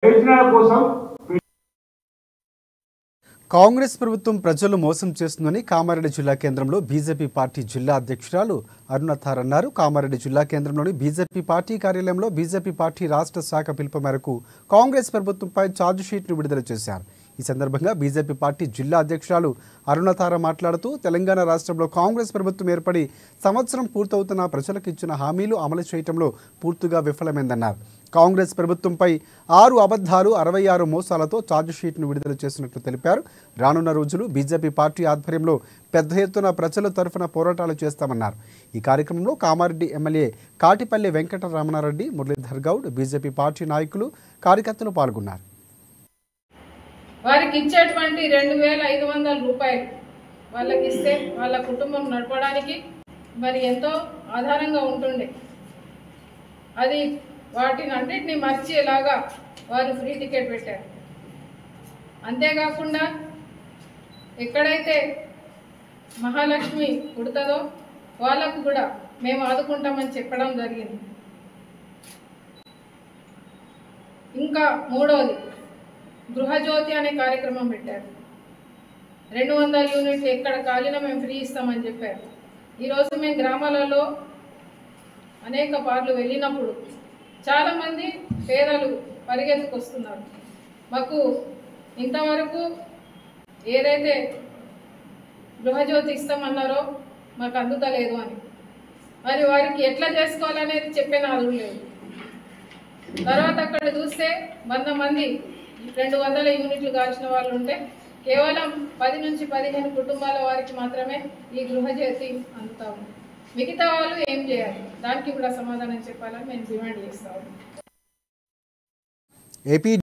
ప్రయోజనాల కోసం కాంగ్రెస్ ప్రభుత్వం ప్రజలు మోసం చేస్తుందని కామారెడ్డి జిల్లా కేంద్రంలో బీజేపీ పార్టీ జిల్లా అధ్యక్షురాలు అరుణ థార్ అన్నారు. కామారెడ్డి జిల్లా కేంద్రంలోని బీజేపీ పార్టీ కార్యాలయంలో బీజేపీ పార్టీ రాష్ట్ర శాఖ పిలుపు మేరకు కాంగ్రెస్ ప్రభుత్వంపై ఛార్జ్ షీట్ను విడుదల చేశారు. ఈ సందర్భంగా బీజేపీ పార్టీ జిల్లా అధ్యక్షురాలు అరుణ థార్ మాట్లాడుతూ తెలంగాణ రాష్ట్రంలో కాంగ్రెస్ ప్రభుత్వం ఏర్పడి సంవత్సరం పూర్తవుతున్న ప్రజలకు ఇచ్చిన హామీలు అమలు చేయడంలో పూర్తిగా విఫలమైందన్నారు. కాంగ్రెస్ ప్రభుత్వంపై 6 అబద్ధాలు 66 మోసాలతో ఛార్జ్ షీట్ను విడుదల చేసినట్లు తెలిపారు. రానున్న రోజులు బీజేపీ పార్టీ ఆధ్వర్యంలో పెద్ద ఎత్తున ప్రజల తరఫున పోరాటాలు చేస్తామన్నారు. ఈ కార్యక్రమంలో Kamareddy MLA Katipalli Venkataramana Reddy, Muralidhar Goud, BJP party నాయకులు, కార్యకర్తలు పాల్గొన్నారు. వారికి ఇచ్చేటువంటి 2500 రూపాయలు వాళ్ళకి ఇస్తే వాళ్ళ కుటుంబం నడపడానికి మరి ఎంతో ఆధారంగా ఉంటుండే. అది వాటిని అన్నిటిని మర్చేలాగా వారు ఫ్రీ టికెట్ పెట్టారు. అంతేకాకుండా ఎక్కడైతే మహాలక్ష్మి పుడుతుందో వాళ్ళకు కూడా మేము ఆదుకుంటామని చెప్పడం జరిగింది. ఇంకా మూడవది గృహజ్యోతి అనే కార్యక్రమం పెట్టారు. 200 యూనిట్లు ఎక్కడ కాలినా మేము ఫ్రీ ఇస్తామని చెప్పారు. ఈరోజు మేము గ్రామాలలో అనేక పార్లు వెళ్ళినప్పుడు చాలామంది పేదలు పరిగెత్తుకొస్తున్నారు. మాకు ఇంతవరకు ఏదైతే గృహజ్యోతి ఇస్తామన్నారో మాకు అందుతలేదు అని, మరి వారికి ఎట్లా చేసుకోవాలనేది చెప్పే నాదుడు లేదు. తర్వాత అక్కడ చూస్తే 100 మంది 200 యూనిట్లు కాల్చిన వాళ్ళు ఉంటే కేవలం 10 నుంచి 15 కుటుంబాల వారికి మాత్రమే ఈ గృహజ్యోతి అందుతా ఉంది. మిగతా వాళ్ళు ఏం చేయాలి, దానికి కూడా సమాధానం చెప్పాలని మేము డిమాండ్ చేస్తాము.